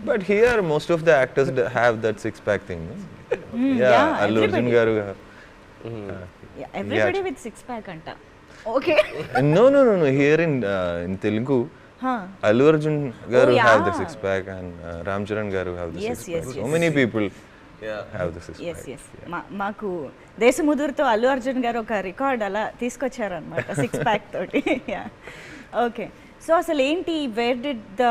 But here, most of the actors have that six-pack thing. No? yeah, Allu Arjun everybody. garu. Everybody with six pack anta. Okay. No. Here in Telugu, Huh. Allu Arjun garu have the yeah. six-pack and Ram Charan garu have the Yes, six-pack. yes, So yes. many people have the yes six-pack. Yes మాకు దేశముదురుతో అల్లు అర్జున్ గారు ఒక record అలా తీసుకొచ్చారనమాట six pack తోటి okay so అసలు ఏంటి where did the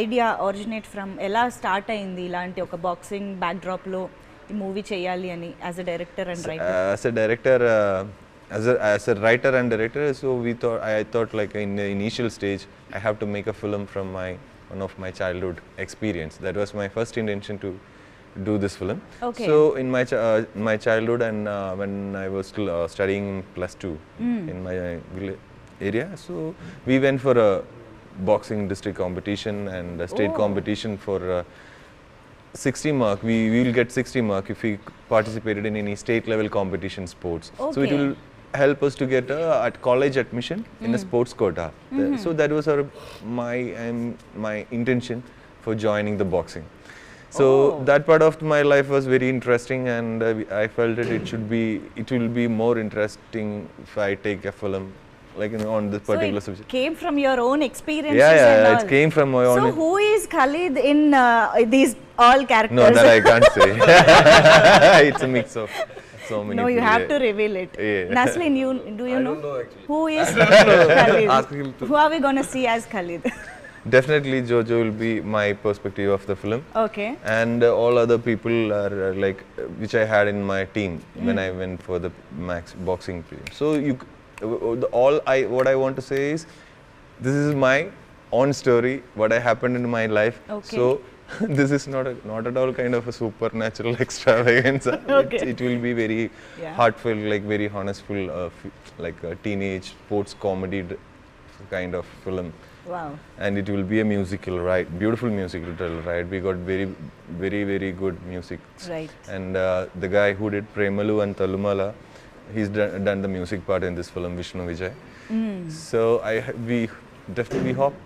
idea originate from ఎలా start అయింది ఇలాంటి ఒక బాక్సింగ్ బ్యాక్డ్రాప్లో ఈ మూవీ చేయాలి అని as a director and writer As a director, as a writer and director, so I thought like in the initial stage, I have to make a film from one of my childhood experience. That was my first intention to do this film. Okay. So in my childhood and when I was still studying +2 in my area, so we went for a boxing district competition and a state competition for 60 mark. We will get 60 mark if we participated in any state level competition sports. So it Okay. will help us to get at college admission in a sports quota. So that was my intention for joining the boxing. So that part of my life was very interesting, and I felt that it will be more interesting if I take a film like on this particular subject. Came from your own experiences Yeah, it came from my own. So who is Khalid in these all No, characters that I can't say. It's a mix of so many. No, you people, have yeah. to reveal it. Yeah. Naslin, do you know? don't know actually. Who is Khalid? Ask him to. Who are we gonna see as Khalid? Definitely, Jojo will be my perspective of the film, Okay. and all other people are like which I had in my team when I went for the max boxing team. So what I want to say is, this is my own story, what I happened in my life. Okay. So this is not at all kind of a supernatural extravaganza. Okay. It will be very Yeah. heartfelt, like very honestful, like a teenage sports comedy kind of film. Wow. And it will be a musical, right? Beautiful musical, right? We got very good music. Right. And the guy who did Premalu and Talumala, he's done the music part in this film, Vishnu Vijay. So we definitely hope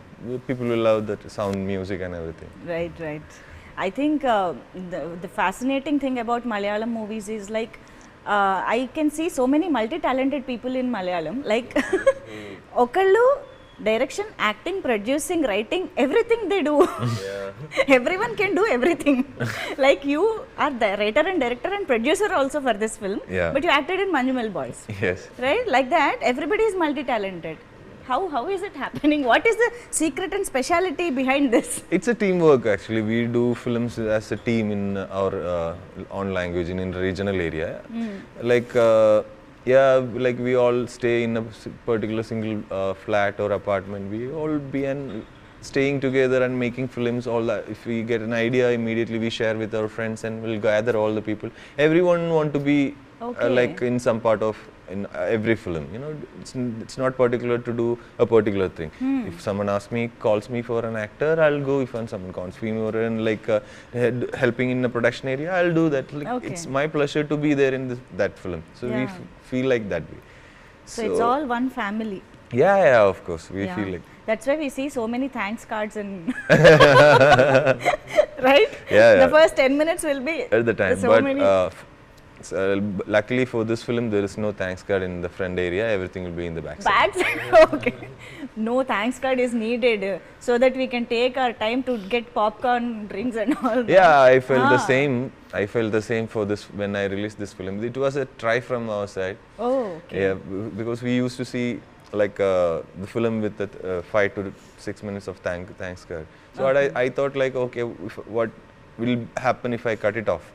people will love that sound, music and everything. Right. I think the fascinating thing about Malayalam movies is like I can see so many multi-talented people in Malayalam. Like okallu direction, acting, producing, writing, everything they do. Everyone can do everything. Like you are the writer and director and producer also for this film. Yeah. But you acted in Manjumal Boys. Yes. Right? Like that, everybody is multi-talented. How is it happening? What is the secret and speciality behind this? It's a teamwork actually. We do films as a team in our own language in regional area. Like like we all stay in a particular single flat or apartment. We all be staying together and making films. All that. If we get an idea, immediately we share with our friends and we'll gather all the people. Everyone want to be Okay. like in some part of in every film. You know, it's not particular to do a particular thing. If someone asks me, calls me for an actor, I'll go. If someone calls me or in like helping in the production area, I'll do that. Like, Okay. it's my pleasure to be there in that film. So we Yeah. feel like that way. So it's all one family. Yeah, of course. We Yeah. feel like. That's why we see so many thanks cards and right? Yeah. The first 10 minutes will be At the time, so but many. luckily for this film, there is no thanks card in the front area. Everything will be in the back. Bags? Okay. No thanks card is needed so that we can take our time to get popcorn, drinks and all that. Yeah, I felt the Ah. same. I felt the same for this when I released this film. It was a try from our side. Oh, okay. Yeah, because we used to see like the film with the 5 to 6 minutes of thanks card. So I thought like, okay, what will happen if I cut it off?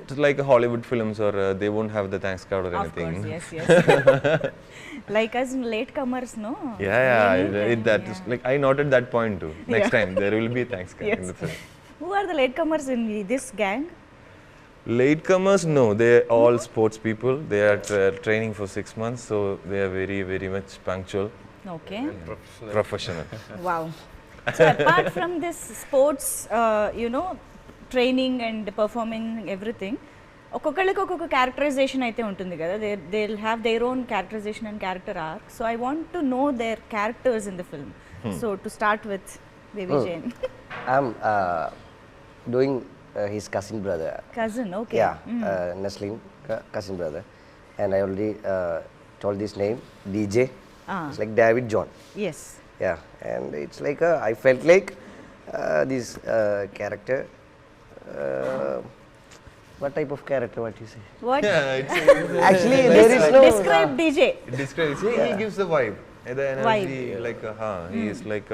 It's like Hollywood films, or they won't have the thanks card or Of anything. course, yes. Like us latecomers, no? That is like I noted that point too. Next time there will be a thanks card in Yes. the film. Who are the latecomers in this gang? Latecomers, no, they're all sports people. They are training for 6 months, so they are very much punctual, Okay. professional. Wow. So apart from this sports, training and performing everything, ఒక్కొక్కళ్ళకి ఒక్కొక్క characterisation అయితే ఉంటుంది కదా, they will have their own characterisation and character arc. So I want to know their characters in the film. So to start with Baby Jain. I'm doing his cousin brother. Cousin, okay. Yeah, Naslin, cousin brother. And I already told this name, DJ. It's like David John. Yes. Yeah, and it's like I felt like this character. What type of character? What you say? What? Actually, there is no. Describe DJ. It describes. He gives the vibe. The energy, like he is like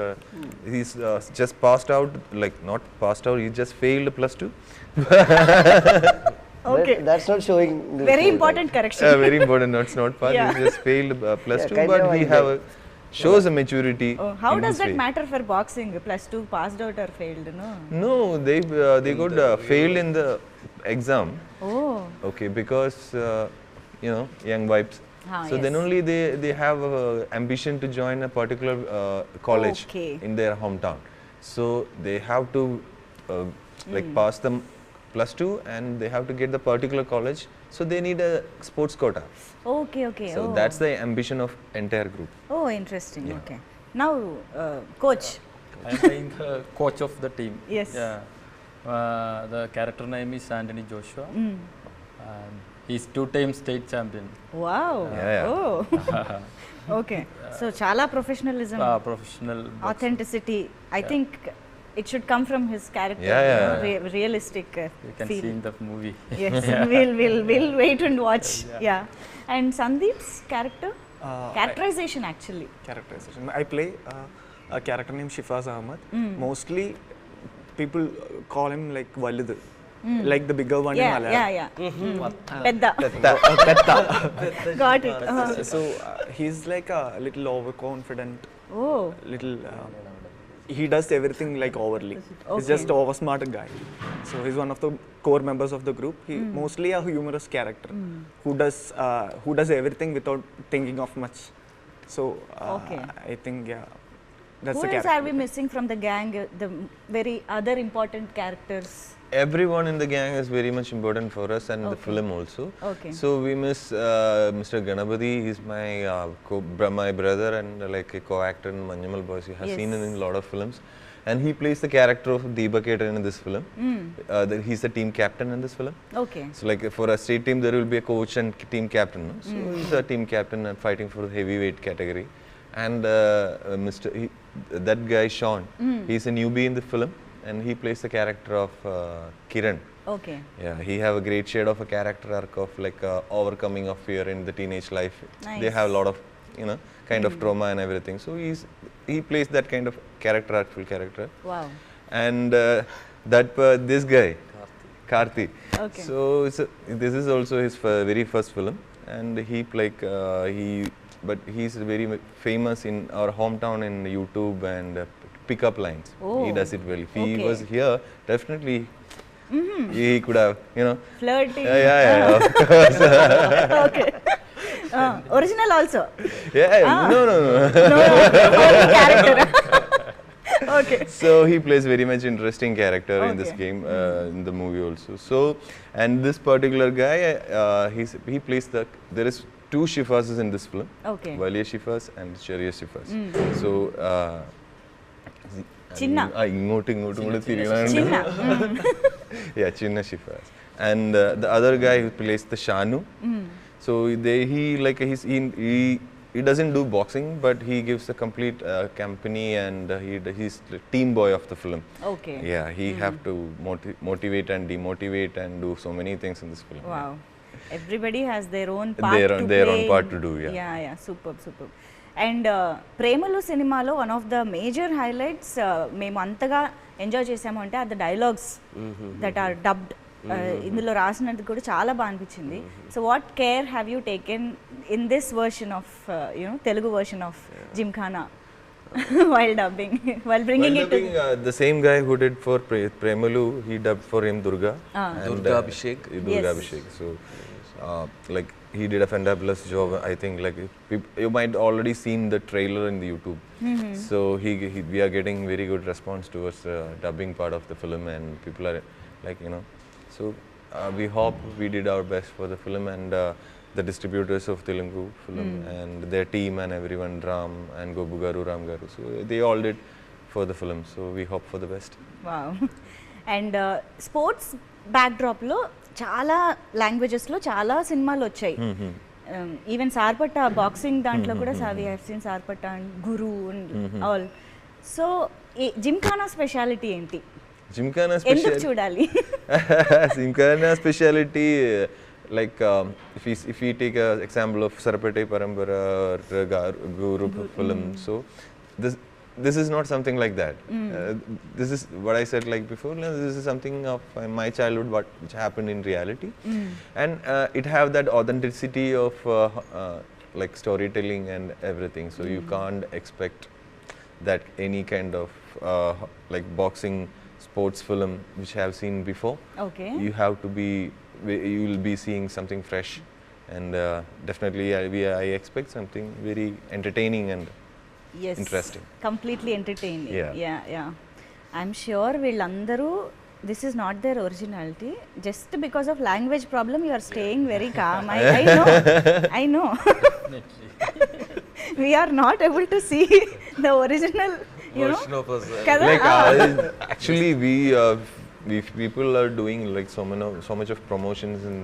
he's just passed out, like not passed out. He just failed +2. Okay. That's not showing. The Very full, important right? correction. Very important. It's not passed. Yeah. He just failed +2, kind but of he like have that. shows a maturity. Oh, how in does his that way. matter for boxing? +2 passed out or failed? No. No, they got failed in the exam. Oh. Okay, because young vibes. So then yes. only they have ambition to join a particular college Okay. in their hometown. So they have to like pass them +2 and they have to get the particular college. So they need a sports quota. Okay, okay. So that's the ambition of entire group. Oh, interesting. Okay. Now, coach. I'm playing the coach of the team. Yes. Yeah. The character name is Anthony Joshua. And he's 2-time state champion. Wow. Yeah. Oh. Okay. So, chala professionalism, Professional. authenticity. I think it should come from his character. Yeah, you yeah. know, realistic You can feel. see in the movie. Yes. We'll wait and watch. Yeah. And Sandeep's character. Characterization actually. Characterization. I play a character named Shifaz Ahmad. Mostly people call him like Validu, like the bigger one in Yeah, Malayalam. yeah. Pedda. Got it. So he's like a little overconfident, Oh. little. He does everything like overly. He's just over smart guy. So he's one of the core members of the group. He mostly a humorous character who does everything without thinking of much. So Okay. I think that's Who the else character. are we missing from the gang? The very other important characters. Everyone in the gang is very much important for us and the film also. Okay. So we miss Mr. Ganapati. He's my my brother and like a co-actor in Manyamal Boys. You have Yes. seen him in a lot of films, and he plays the character of Deepak Ketan in this film. He's the team captain in this film. Okay. So like for a state team, there will be a coach and team captain. No? So he's a team captain and fighting for the heavyweight category. And that guy Sean, he's a newbie in the film, and he plays the character of Kiran. Okay. Yeah, he have a great shade of a character arc of like overcoming of fear in the teenage life. Nice. They have a lot of kind of trauma and everything. So he plays that kind of character, artful character. Wow. And this guy, Karthi. Okay. So this is also his very first film, and but he's very famous in our hometown in YouTube and pickup lines. Oh, He does it well. If he okay. was here, definitely he could have, Flirty. Yeah, of course. Okay. Original also. Yeah, no. No, only character. Okay. So he plays very much interesting character in this Okay. game, in the movie also. So, and this particular guy, he plays there is 2 Shifazes in this film. Okay. Valiya Shifaz and Shariya Shifaz. So, Chinna. ഇങ്ങോട്ടും കൂടെ തിരിയണുണ്ട്. Chinna. Yeah, Chinna Shifaz. And the other guy who plays the Shanu. So he doesn't do boxing, but he gives the complete company, and he's the team boy of the film. Okay. Yeah, he have to motivate and demotivate and do so many things in this film. Wow. Everybody has their own part Their to own- their play own part in- to do, yeah. Yeah, superb. And ప్రేమలు సినిమాలో one of the major highlights మేము అంతగా enjoy చేసాము అంటే అది dialogues that are dubbed ఇందులో రాసినట్టు కూడా చాలా బాగా అనిపించింది. So what care have you taken in this version of Telugu version of Gymkhana while dubbing, while bringing it to the same guy who did for Premalu, he dubbed for him Durga. And, Durga Abhishek. Durga Yes. Abhishek. So, like he did a fantabulous job. I think like you might already seen the trailer in the YouTube. So we are getting very good response towards the dubbing part of the film, and people are like So we hope we did our best for the film, and the distributors of Telugu film and their team and everyone, Ram and Gobu Garu, Ram Garu. So they all did for the film. So we hope for the best. wow. And sports బ్యాక్డ్రాప్లో చాలా లాంగ్వేజెస్లో చాలా సినిమాలు వచ్చాయి. Even Sarpatta boxing దాంట్లో కూడా we have seen Sarpatta and Guru and all. So Gymkhana speciality ఏంటి? Gymkhana ఎందుకు speciality. చూడాలి? Gymkhana speciality, like if we take an example of Sarpate Parampara or Guru film, so this is not something like that. This is what I said like before. This is something of my childhood, which happened in reality, and it have that authenticity of like storytelling and everything. So you can't expect that any kind of like boxing sports film which I have seen before. Okay. You have to be, you will be seeing something fresh, and definitely I expect something very entertaining and Yes. interesting. Completely entertaining. Yeah. Yeah. I'm sure వీళ్ళందరూ this is not their originality. Just because of language problem, you are staying very calm. I know. We are not able to see the original, you know. Version of us. Kada? Like actually we people are doing like so much of promotions and